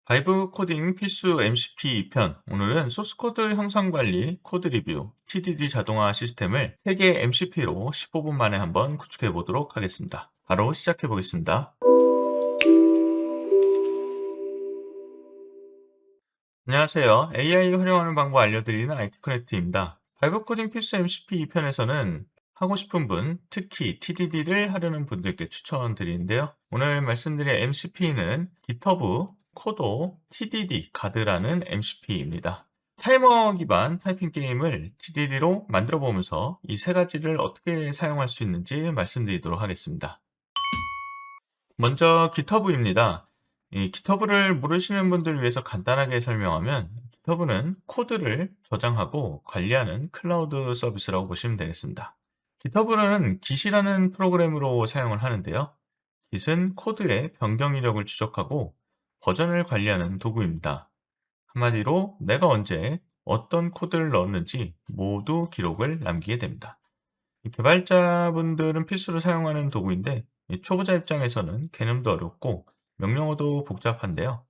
바이브 코딩 필수 MCP 2편. 오늘은 소스코드 형상 관리, 코드 리뷰, TDD 자동화 시스템을 3개 MCP로 15분 만에 한번 구축해 보도록 하겠습니다. 바로 시작해 보겠습니다. 안녕하세요. AI 활용하는 방법 알려드리는 IT 커넥트입니다. 바이브 코딩 필수 MCP 2편에서는 하고 싶은 분, 특히 TDD를 하려는 분들께 추천드리는데요. 오늘 말씀드릴 MCP는 GitHub 코도 TDD 가드라는 MCP입니다. 타이머 기반 타이핑 게임을 TDD로 만들어 보면서 이 세 가지를 어떻게 사용할 수 있는지 말씀드리도록 하겠습니다. 먼저 GitHub입니다. 이 GitHub를 모르시는 분들을 위해서 간단하게 설명하면 GitHub는 코드를 저장하고 관리하는 클라우드 서비스라고 보시면 되겠습니다. GitHub는 Git이라는 프로그램으로 사용을 하는데요. Git은 코드의 변경 이력을 추적하고 버전을 관리하는 도구입니다. 한마디로 내가 언제 어떤 코드를 넣었는지 모두 기록을 남기게 됩니다. 이 개발자분들은 필수로 사용하는 도구인데 초보자 입장에서는 개념도 어렵고 명령어도 복잡한데요.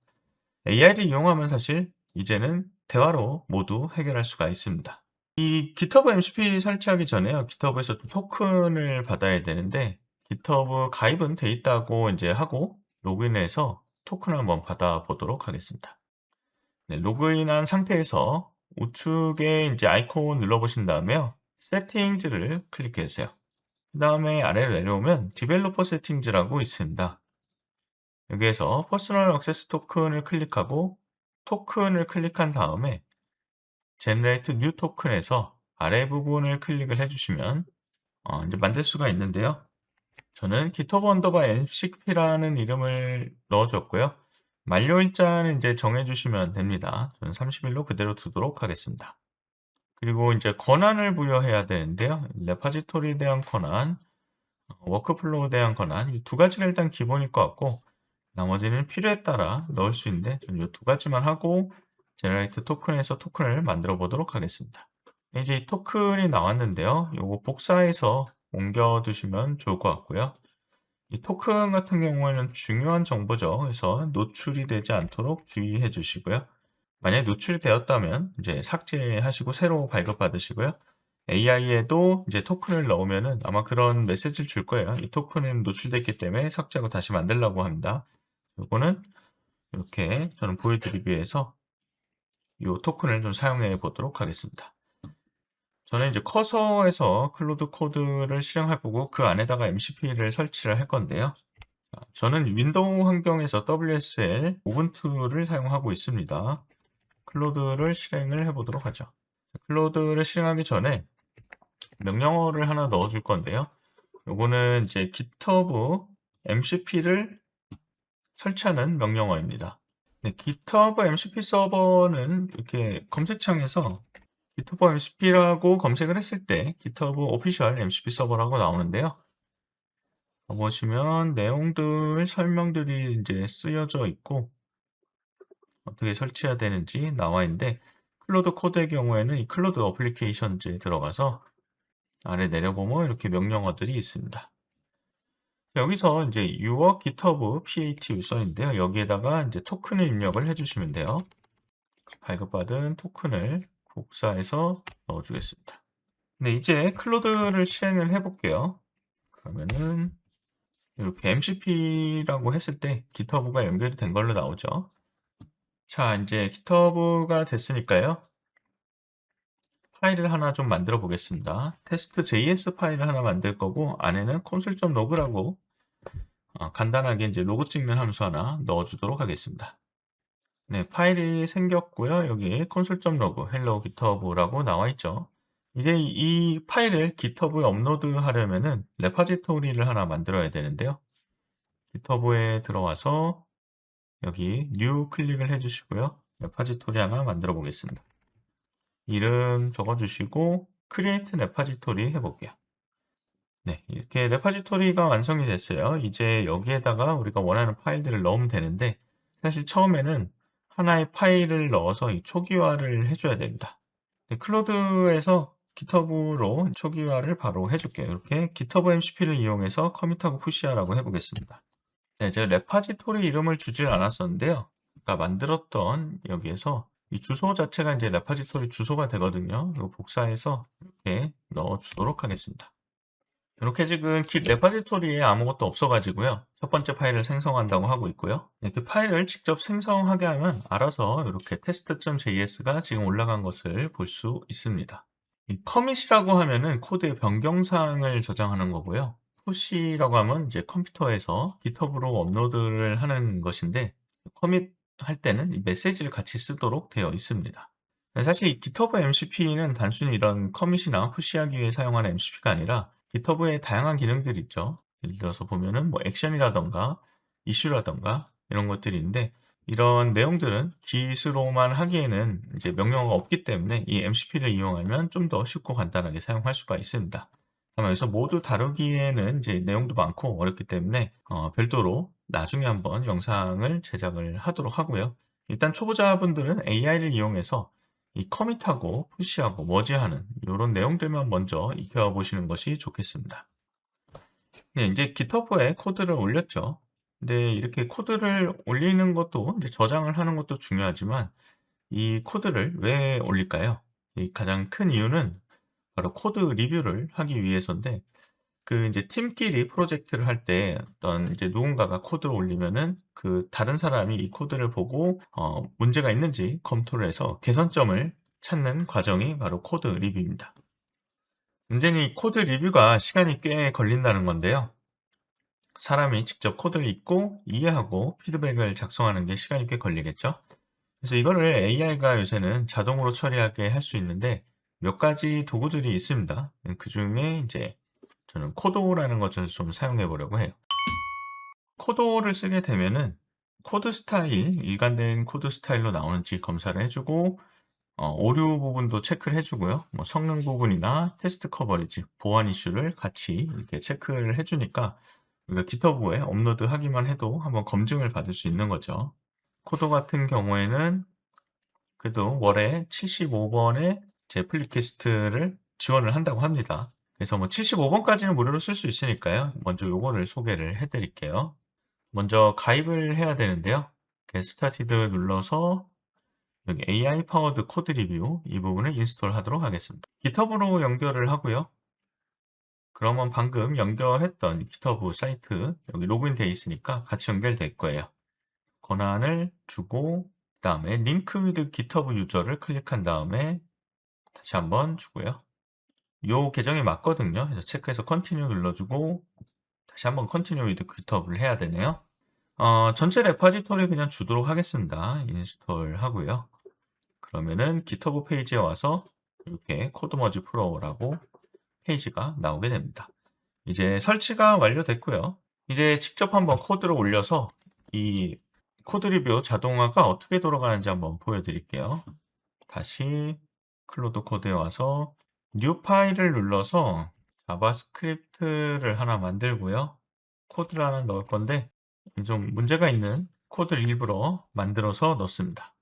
AI를 이용하면 사실 이제는 대화로 모두 해결할 수가 있습니다. 이 GitHub MCP 설치하기 전에요. GitHub에서 좀 토큰을 받아야 되는데 GitHub 가입은 돼 있다고 이제 하고 로그인해서 토큰을 한번 받아보도록 하겠습니다. 네, 로그인한 상태에서 우측에 이제 아이콘 눌러보신 다음에요. 세팅즈를 클릭해 주세요. 그 다음에 아래로 내려오면 디벨로퍼 세팅즈라고 있습니다. 여기에서 퍼스널 액세스 토큰을 클릭하고 토큰을 클릭한 다음에 제너레이트 뉴 토큰에서 아래 부분을 클릭을 해주시면 이제 만들 수가 있는데요. 저는 GitHub 언더바 MCP라는 이름을 넣어줬고요. 만료일자는 이제 정해주시면 됩니다. 저는 30일로 그대로 두도록 하겠습니다. 그리고 이제 권한을 부여해야 되는데요. 레파지토리에 대한 권한, 워크플로우에 대한 권한, 이 두 가지가 일단 기본일 것 같고, 나머지는 필요에 따라 넣을 수 있는데, 저는 이 두 가지만 하고, 제너레이트 토큰에서 토큰을 만들어 보도록 하겠습니다. 이제 이 토큰이 나왔는데요. 요거 복사해서 옮겨 두시면 좋을 것 같고요. 이 토큰 같은 경우에는 중요한 정보죠. 그래서 노출이 되지 않도록 주의해 주시고요. 만약에 노출이 되었다면 이제 삭제하시고 새로 발급받으시고요. AI에도 이제 토큰을 넣으면은 아마 그런 메시지를 줄 거예요. 이 토큰은 노출됐기 때문에 삭제하고 다시 만들라고 합니다. 요거는 이렇게 저는 보여드리기 위해서 이 토큰을 좀 사용해 보도록 하겠습니다. 저는 이제 커서에서 클로드 코드를 실행할 거고 그 안에다가 MCP를 설치를 할 건데요. 저는 윈도우 환경에서 WSL, 우분투를 사용하고 있습니다. 클로드를 실행을 해보도록 하죠. 클로드를 실행하기 전에 명령어를 하나 넣어줄 건데요. 요거는 이제 GitHub MCP를 설치하는 명령어입니다. 네, GitHub MCP 서버는 이렇게 검색창에서 GitHub MCP라고 검색을 했을 때 GitHub 오피셜 MCP 서버라고 나오는데요. 보시면 내용들 설명들이 이제 쓰여져 있고 어떻게 설치해야 되는지 나와 있는데 클로드 코드의 경우에는 이 클로드 어플리케이션즈에 들어가서 아래 내려보면 이렇게 명령어들이 있습니다. 여기서 이제 your GitHub PAT 써 있는데요. 여기에다가 이제 토큰을 입력을 해주시면 돼요. 발급받은 토큰을 복사해서 넣어주겠습니다. 네, 이제 클로드를 실행을 해볼게요. 그러면은 이렇게 MCP라고 했을 때 GitHub가 연결이 된 걸로 나오죠. 자, 이제 GitHub가 됐으니까요. 파일을 하나 좀 만들어 보겠습니다. test.js 파일을 하나 만들 거고 안에는 console.log라고 간단하게 이제 로고 찍는 함수 하나 넣어주도록 하겠습니다. 네, 파일이 생겼고요. 여기 console.log hello github라고 나와 있죠. 이제 이 파일을 GitHub에 업로드 하려면은 레파지토리를 하나 만들어야 되는데요. GitHub에 들어와서 여기 new 클릭을 해주시고요. 레파지토리 하나 만들어 보겠습니다. 이름 적어주시고 create 레파지토리 해볼게요. 네, 이렇게 레파지토리가 완성이 됐어요. 이제 여기에다가 우리가 원하는 파일들을 넣으면 되는데 사실 처음에는 하나의 파일을 넣어서 이 초기화를 해줘야 됩니다. 네, 클로드에서 GitHub로 초기화를 바로 해줄게요. 이렇게 GitHub MCP를 이용해서 커밋하고 푸시하라고 해보겠습니다. 네, 제가 레파지토리 이름을 주질 않았었는데요. 아까 만들었던 여기에서 이 주소 자체가 이제 레파지토리 주소가 되거든요. 이거 복사해서 이렇게 넣어 주도록 하겠습니다. 이렇게 지금 깃 레파지토리에 아무것도 없어 가지고요. 첫 번째 파일을 생성한다고 하고 있고요. 이렇게 파일을 직접 생성하게 하면 알아서 이렇게 test.js가 지금 올라간 것을 볼 수 있습니다. 이 커밋이라고 하면은 코드의 변경사항을 저장하는 거고요. 푸시라고 하면 이제 컴퓨터에서 GitHub로 업로드를 하는 것인데, 커밋 할 때는 이 메시지를 같이 쓰도록 되어 있습니다. 사실 이 GitHub MCP는 단순히 이런 커밋이나 푸시하기 위해 사용하는 MCP가 아니라 GitHub에 다양한 기능들이 있죠. 예를 들어서 보면은 뭐 액션이라던가 이슈라던가 이런 것들이 있는데, 이런 내용들은 Git으로만 하기에는 이제 명령어가 없기 때문에 이 MCP를 이용하면 좀 더 쉽고 간단하게 사용할 수가 있습니다. 다만 여기서 모두 다루기에는 이제 내용도 많고 어렵기 때문에 별도로 나중에 한번 영상을 제작을 하도록 하고요. 일단 초보자분들은 AI를 이용해서 이 커밋하고 푸시하고 머지하는 이런 내용들만 먼저 익혀보시는 것이 좋겠습니다. 네, 이제 GitHub에 코드를 올렸죠. 근데 이렇게 코드를 올리는 것도 이제 저장을 하는 것도 중요하지만 이 코드를 왜 올릴까요? 이 가장 큰 이유는 바로 코드 리뷰를 하기 위해서인데, 그 이제 팀끼리 프로젝트를 할 때 어떤 이제 누군가가 코드를 올리면은 그 다른 사람이 이 코드를 보고 문제가 있는지 검토를 해서 개선점을 찾는 과정이 바로 코드 리뷰입니다. 문제는 이 코드 리뷰가 시간이 꽤 걸린다는 건데요. 사람이 직접 코드를 읽고 이해하고 피드백을 작성하는 게 시간이 꽤 걸리겠죠. 그래서 이거를 AI가 요새는 자동으로 처리하게 할 수 있는데 몇 가지 도구들이 있습니다. 그 중에 이제 저는 코도라는 것을 좀 사용해 보려고 해요. 코도를 쓰게 되면은 코드 스타일, 일관된 코드 스타일로 나오는지 검사를 해주고, 오류 부분도 체크를 해주고요. 뭐 성능 부분이나 테스트 커버리지, 보안 이슈를 같이 이렇게 체크를 해주니까 우리가 GitHub에 업로드하기만 해도 한번 검증을 받을 수 있는 거죠. 코드 같은 경우에는 그래도 월에 75번의 제 플리캐스트를 지원을 한다고 합니다. 그래서 뭐 75번까지는 무료로 쓸 수 있으니까요. 먼저 요거를 소개를 해 드릴게요. 먼저 가입을 해야 되는데요. Get Started 눌러서 여기 AI 파워드 코드 리뷰 이 부분을 인스톨 하도록 하겠습니다. GitHub으로 연결을 하고요. 그러면 방금 연결했던 GitHub 사이트 여기 로그인 되어 있으니까 같이 연결될 거예요. 권한을 주고 그다음에 링크 위드 GitHub 유저를 클릭한 다음에 다시 한번 주고요. 요 계정이 맞거든요. 그래서 체크해서 컨티뉴 눌러주고 다시 한번 컨티뉴 위드 GitHub를 해야 되네요. 전체 레파지토리 그냥 주도록 하겠습니다. 인스톨 하고요. 그러면은 GitHub 페이지에 와서 이렇게 코드머지 프로라고 페이지가 나오게 됩니다. 이제 설치가 완료됐고요. 이제 직접 한번 코드를 올려서 이 코드 리뷰 자동화가 어떻게 돌아가는지 한번 보여드릴게요. 다시 클로드 코드에 와서 뉴 파일을 눌러서 자바스크립트를 하나 만들고요. 코드를 하나 넣을 건데 좀 문제가 있는 코드를 일부러 만들어서 넣습니다.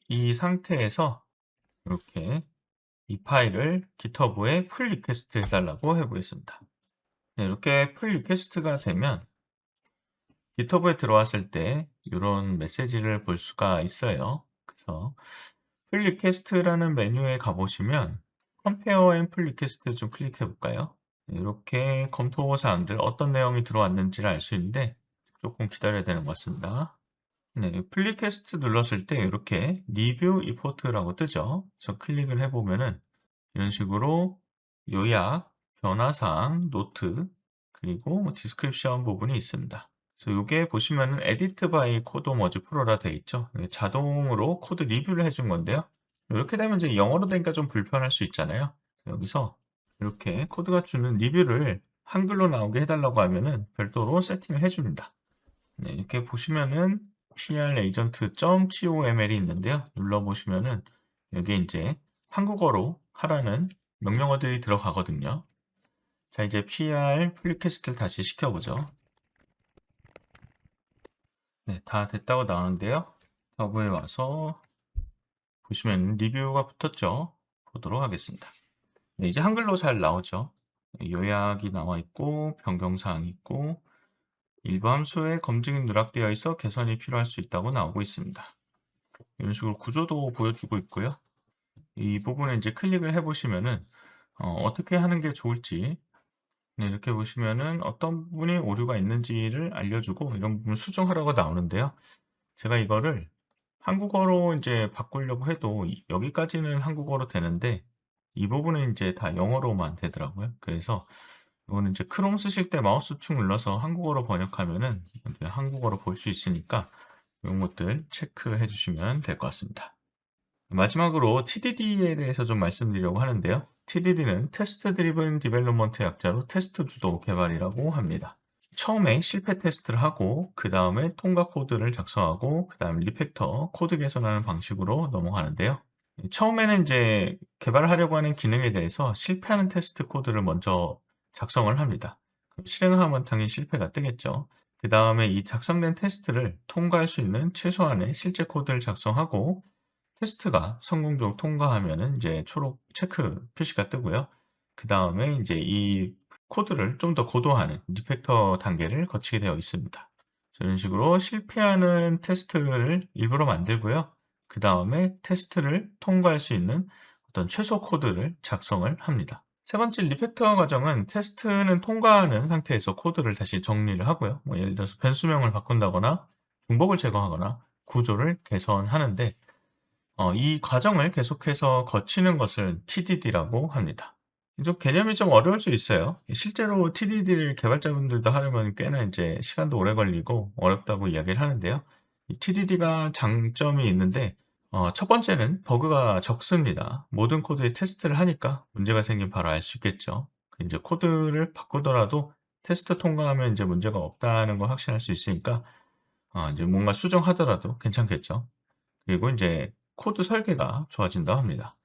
이 상태에서 이렇게 이 파일을 GitHub에 풀 리퀘스트 해달라고 해보겠습니다. 네, 이렇게 풀 리퀘스트가 되면 GitHub에 들어왔을 때 이런 메시지를 볼 수가 있어요. 그래서 풀 리퀘스트라는 메뉴에 가보시면 Compare and Pull Request 좀 클릭해 볼까요? 이렇게 검토 사항들 어떤 내용이 들어왔는지를 알 수 있는데 조금 기다려야 되는 것 같습니다. 네, 풀 리퀘스트 눌렀을 때 이렇게 리뷰 리포트라고 뜨죠. 그래서 클릭을 해보면은 이런 식으로 요약, 변화사항, 노트, 그리고 뭐 디스크립션 부분이 있습니다. 그래서 이게 보시면은 Edit by CodeMerge Pro라 되어 있죠. 자동으로 코드 리뷰를 해준 건데요. 이렇게 되면 이제 영어로 되니까 좀 불편할 수 있잖아요. 여기서 이렇게 코드가 주는 리뷰를 한글로 나오게 해달라고 하면은 별도로 세팅을 해줍니다. 네, 이렇게 보시면은 pragent.coml이 있는데요. 눌러보시면은 여기에 이제 한국어로 하라는 명령어들이 들어가거든요. 자, 이제 pr 풀리퀘스트를 다시 시켜보죠. 네, 다 됐다고 나오는데요. 서브에 와서 보시면 리뷰가 붙었죠. 보도록 하겠습니다. 네, 이제 한글로 잘 나오죠. 요약이 나와 있고 변경사항이 있고 일부 함수에 검증이 누락되어 있어 개선이 필요할 수 있다고 나오고 있습니다. 이런 식으로 구조도 보여주고 있고요. 이 부분에 이제 클릭을 해 보시면은 어떻게 하는 게 좋을지, 네, 이렇게 보시면은 어떤 부분이 오류가 있는지를 알려주고 이런 부분을 수정하라고 나오는데요. 제가 이거를 한국어로 이제 바꾸려고 해도 여기까지는 한국어로 되는데 이 부분은 이제 다 영어로만 되더라고요. 그래서 이거는 이제 크롬 쓰실 때 마우스 축 눌러서 한국어로 번역하면은 이제 한국어로 볼 수 있으니까 이런 것들 체크해 주시면 될 것 같습니다. 마지막으로 TDD에 대해서 좀 말씀드리려고 하는데요. TDD는 테스트 드리븐 디벨롭먼트 약자로 테스트 주도 개발이라고 합니다. 처음에 실패 테스트를 하고 그 다음에 통과 코드를 작성하고 그 다음 리팩터 코드 개선하는 방식으로 넘어가는데요. 처음에는 이제 개발하려고 하는 기능에 대해서 실패하는 테스트 코드를 먼저 작성을 합니다. 그럼 실행을 하면 당연히 실패가 뜨겠죠. 그 다음에 이 작성된 테스트를 통과할 수 있는 최소한의 실제 코드를 작성하고 테스트가 성공적으로 통과하면은 이제 초록 체크 표시가 뜨고요. 그다음에 인제 이 코드를 좀 더 고도화하는 리팩터 단계를 거치게 되어 있습니다. 이런 식으로 실패하는 테스트를 일부러 만들고요. 그다음에 테스트를 통과할 수 있는 어떤 최소 코드를 작성을 합니다. 세 번째 리팩터 과정은 테스트는 통과하는 상태에서 코드를 다시 정리를 하고요. 뭐 예를 들어서 변수명을 바꾼다거나 중복을 제거하거나 구조를 개선하는데 이 과정을 계속해서 거치는 것을 TDD라고 합니다. 좀 개념이 좀 어려울 수 있어요. 실제로 TDD를 개발자분들도 하려면 꽤나 이제 시간도 오래 걸리고 어렵다고 이야기를 하는데요. 이 TDD가 장점이 있는데 첫 번째는 버그가 적습니다. 모든 코드에 테스트를 하니까 문제가 생기면 바로 알 수 있겠죠. 이제 코드를 바꾸더라도 테스트 통과하면 이제 문제가 없다는 걸 확신할 수 있으니까 이제 뭔가 수정하더라도 괜찮겠죠. 그리고 인제 코드 설계가 좋아진다고 합니다.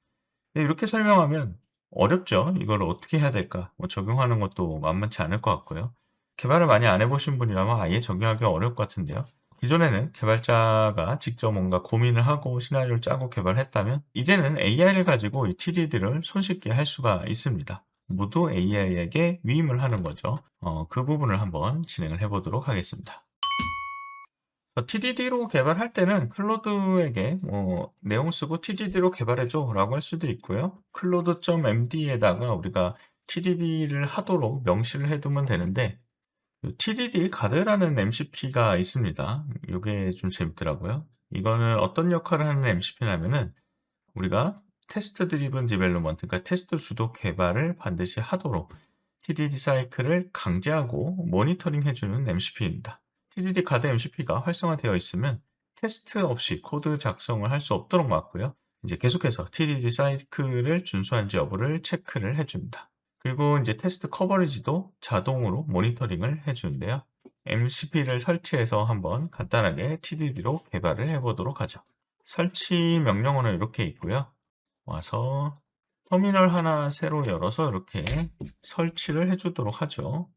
네, 이렇게 설명하면 어렵죠. '이걸 어떻게 해야 될까?' 뭐 적용하는 것도 만만치 않을 것 같고요. 개발을 많이 안 해 보신 분이라면 아예 적용하기가 어려울 것 같은데요. 기존에는 개발자가 직접 뭔가 고민을 하고 시나리오를 짜고 개발했다면 이제는 AI를 가지고 이 TDD를 손쉽게 할 수가 있습니다. 모두 AI에게 위임을 하는 거죠. 그 부분을 한번 진행을 해 보도록 하겠습니다. TDD로 개발할 때는 클로드에게 뭐 "내용 쓰고 TDD로 개발해 줘."라고 할 수도 있고요. claude.md에다가 우리가 TDD를 하도록 명시를 해 두면 되는데 TDD 가드라는 MCP가 있습니다. 요게 좀 재밌더라고요. 이거는 어떤 역할을 하는 MCP냐면은 우리가 테스트 드리븐 디벨롭먼트, 그러니까 테스트 주도 개발을 반드시 하도록 TDD 사이클을 강제하고 모니터링 해 주는 MCP입니다. TDD 가드 MCP가 활성화되어 있으면 테스트 없이 코드 작성을 할 수 없도록 막고요. 이제 계속해서 TDD 사이클을 준수한지 여부를 체크를 해 줍니다. 그리고 이제 테스트 커버리지도 자동으로 모니터링을 해 주는데요. MCP를 설치해서 한번 간단하게 TDD로 개발을 해 보도록 하죠. 설치 명령어는 이렇게 있고요. 와서 터미널 하나 새로 열어서 이렇게 설치를 해 주도록 하죠.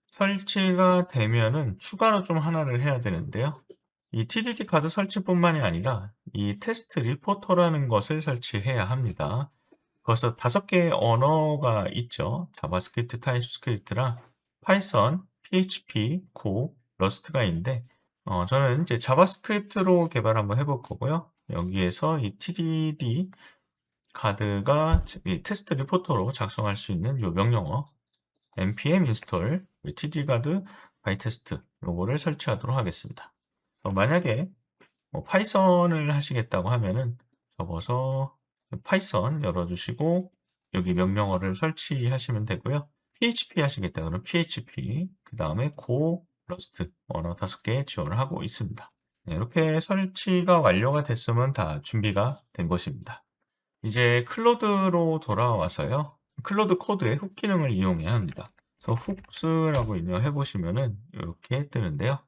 설치가 되면은 추가로 좀 하나를 해야 되는데요. 이 TDD 카드 설치뿐만이 아니라 이 테스트 리포터라는 것을 설치해야 합니다. 거기서 5개의 언어가 있죠. 자바스크립트, 타입스크립트랑 파이썬, PHP, 고, 러스트가 있는데 저는 이제 자바스크립트로 개발 한번 해볼 거고요. 여기에서 이 TDD 카드가 이 테스트 리포터로 작성할 수 있는 이 명령어 npm install tdcard 바이테스트 요거를 설치하도록 하겠습니다. 만약에 뭐 파이썬을 하시겠다고 하면은 접어서 파이썬 열어주시고 여기 명령어를 설치하시면 되고요. PHP 하시겠다 그러면 PHP 그 다음에 고, 러스트 언어 5개 지원을 하고 있습니다. 네, 이렇게 설치가 완료가 됐으면 다 준비가 된 것입니다. 이제 클로드로 돌아와서요. 클로드 코드의 훅 기능을 이용해야 합니다. 그래서 훅스라고 입력해 보시면은 이렇게 뜨는데요.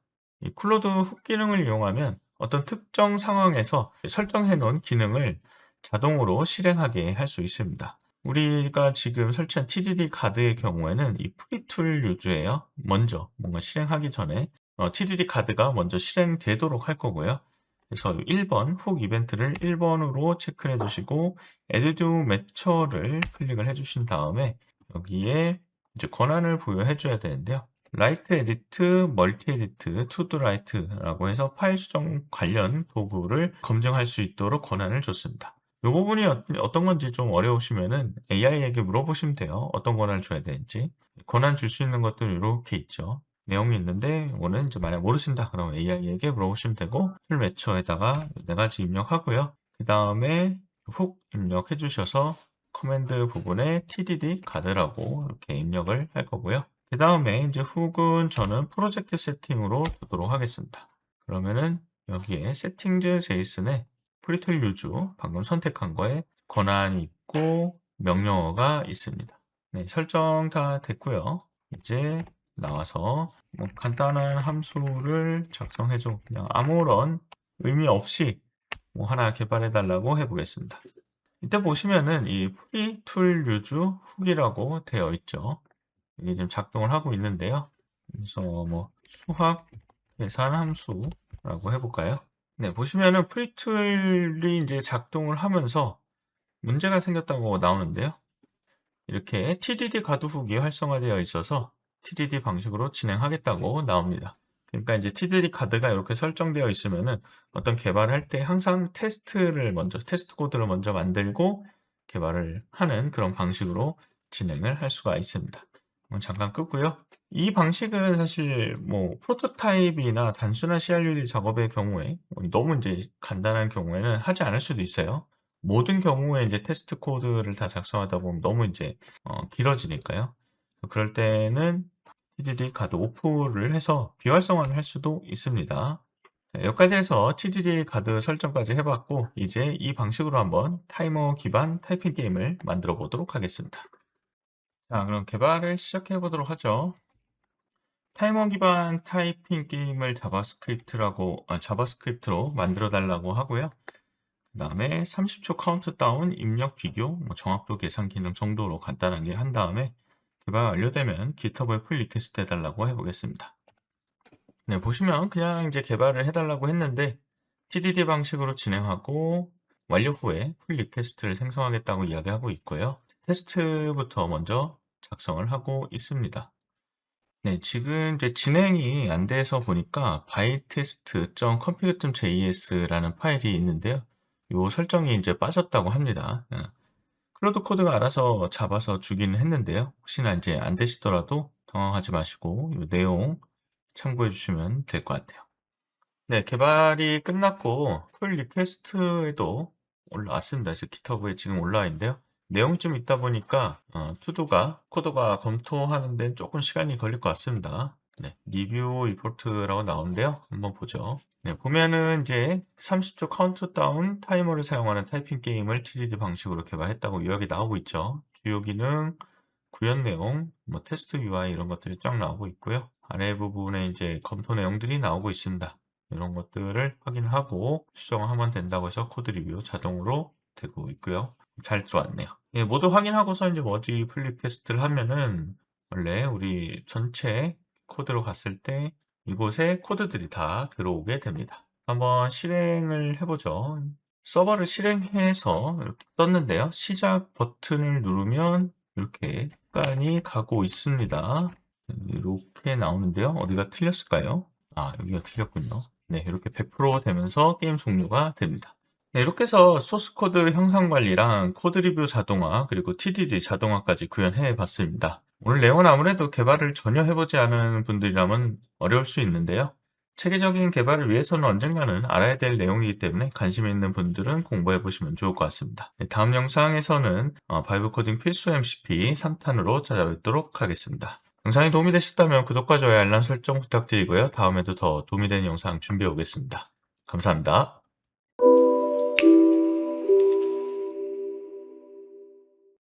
이 클로드 훅 기능을 이용하면 어떤 특정 상황에서 설정해 놓은 기능을 자동으로 실행하게 할 수 있습니다. 우리가 지금 설치한 TDD 가드의 경우에는 이 프리툴 유저예요. 먼저 뭔가 실행하기 전에 TDD 가드가 먼저 실행되도록 할 거고요. 그래서 1번 훅 이벤트를 1번으로 체크해 주시고 add to match를 클릭을 해 주신 다음에 여기에 이제 권한을 부여해 줘야 되는데요. 라이트 에디트, 멀티 에디트, 투두 라이트라고 해서 파일 수정 관련 도구를 검증할 수 있도록 권한을 줬습니다. 이 부분이 어떤 건지 좀 어려우시면은 AI에게 물어보시면 돼요. 어떤 권한을 줘야 되는지. 권한 줄 수 있는 것들은 이렇게 있죠. 내용이 있는데 이거는 이제 만약 모르신다 그러면 AI에게 물어보시면 되고 툴 매처에다가 4가지 입력하고요. 그 다음에 훅 입력해 주셔서 커맨드 부분에 TDD 가드라고 이렇게 입력을 할 거고요. 그 다음에 이제 훅은 저는 프로젝트 세팅으로 두도록 하겠습니다. 그러면은 여기에 세팅즈 제이슨에 프리툴 유즈 방금 선택한 거에 권한이 있고 명령어가 있습니다. 네, 설정 다 됐고요. 이제 나와서 뭐 간단한 함수를 작성해줘. 그냥 아무런 의미 없이 뭐 하나 개발해 달라고 해보겠습니다. 이때 보시면은 이 프리툴 유즈 훅이라고 되어 있죠. 이게 지금 작동을 하고 있는데요. 그래서 뭐 수학 계산 함수라고 해볼까요? 네, 보시면은 프리툴이 이제 작동을 하면서 문제가 생겼다고 나오는데요. 이렇게 TDD 가드 훅이 활성화되어 있어서 TDD 방식으로 진행하겠다고 나옵니다. 그러니까 이제 TDD 가드가 이렇게 설정되어 있으면은 어떤 개발을 할 때 항상 테스트 코드를 먼저 만들고 개발을 하는 그런 방식으로 진행을 할 수가 있습니다. 잠깐 끄고요. 이 방식은 사실 뭐 프로토타입이나 단순한 CRUD 작업의 경우에 너무 이제 간단한 경우에는 하지 않을 수도 있어요. 모든 경우에 이제 테스트 코드를 다 작성하다 보면 너무 이제 길어지니까요. 그럴 때는 TDD 가드 오프를 해서 비활성화를 할 수도 있습니다. 자, 여기까지 해서 TDD 가드 설정까지 해봤고 이제 이 방식으로 한번 타이머 기반 타이핑 게임을 만들어 보도록 하겠습니다. 자, 그럼 개발을 시작해 보도록 하죠. 타이머 기반 타이핑 게임을 자바스크립트로 만들어 달라고 하고요. 그 다음에 30초 카운트다운 입력 비교, 정확도 계산 기능 정도로 간단하게 한 다음에 개발 완료되면 GitHub에 풀 리퀘스트 해달라고 해보겠습니다. 네, 보시면 그냥 이제 개발을 해달라고 했는데 TDD 방식으로 진행하고 완료 후에 풀 리퀘스트를 생성하겠다고 이야기하고 있고요. 테스트부터 먼저 작성을 하고 있습니다. 네, 지금 이제 진행이 안 돼서 보니까 bytest.config.js라는 파일이 있는데요. 요 설정이 이제 빠졌다고 합니다. 클로드 코드가 알아서 잡아서 주기는 했는데요. 혹시나 이제 안 되시더라도 당황하지 마시고 요 내용 참고해 주시면 될 것 같아요. 네, 개발이 끝났고 풀 리퀘스트에도 올라왔습니다. 그래서 GitHub에 지금 올라와 있는데요. 내용이 좀 있다 보니까 투두가 코드가 검토하는 데는 조금 시간이 걸릴 것 같습니다. 네, 리뷰 리포트라고 나오는데요. 한번 보죠. 네, 보면은 이제 30초 카운트다운 타이머를 사용하는 타이핑 게임을 TDD 방식으로 개발했다고 요약이 나오고 있죠. 주요 기능, 구현 내용, 뭐 테스트 UI 이런 것들이 쫙 나오고 있고요. 아래 부분에 이제 검토 내용들이 나오고 있습니다. 이런 것들을 확인하고 수정하면 된다고 해서 코드 리뷰 자동으로 되고 있고요. 잘 들어왔네요. 예, 모두 확인하고서 이제 머지 플립 테스트를 하면은 원래 우리 전체 코드로 갔을 때 이곳에 코드들이 다 들어오게 됩니다. 한번 실행을 해보죠. 서버를 실행해서 이렇게 떴는데요. 시작 버튼을 누르면 이렇게 시간이 가고 있습니다. 이렇게 나오는데요. 어디가 틀렸을까요? 아, 여기가 틀렸군요. 네, 이렇게 100% 되면서 게임 종료가 됩니다. 네, 이렇게 해서 소스 코드 형상 관리랑 코드 리뷰 자동화 그리고 TDD 자동화까지 구현해 봤습니다. 오늘 내용은 아무래도 개발을 전혀 해보지 않은 분들이라면 어려울 수 있는데요. 체계적인 개발을 위해서는 언젠가는 알아야 될 내용이기 때문에 관심 있는 분들은 공부해 보시면 좋을 것 같습니다. 네, 다음 영상에서는 바이브 코딩 필수 MCP 3탄으로 찾아뵙도록 하겠습니다. 영상이 도움이 되셨다면 구독과 좋아요, 알람 설정 부탁드리고요. 다음에도 더 도움이 되는 영상 준비해 오겠습니다. 감사합니다.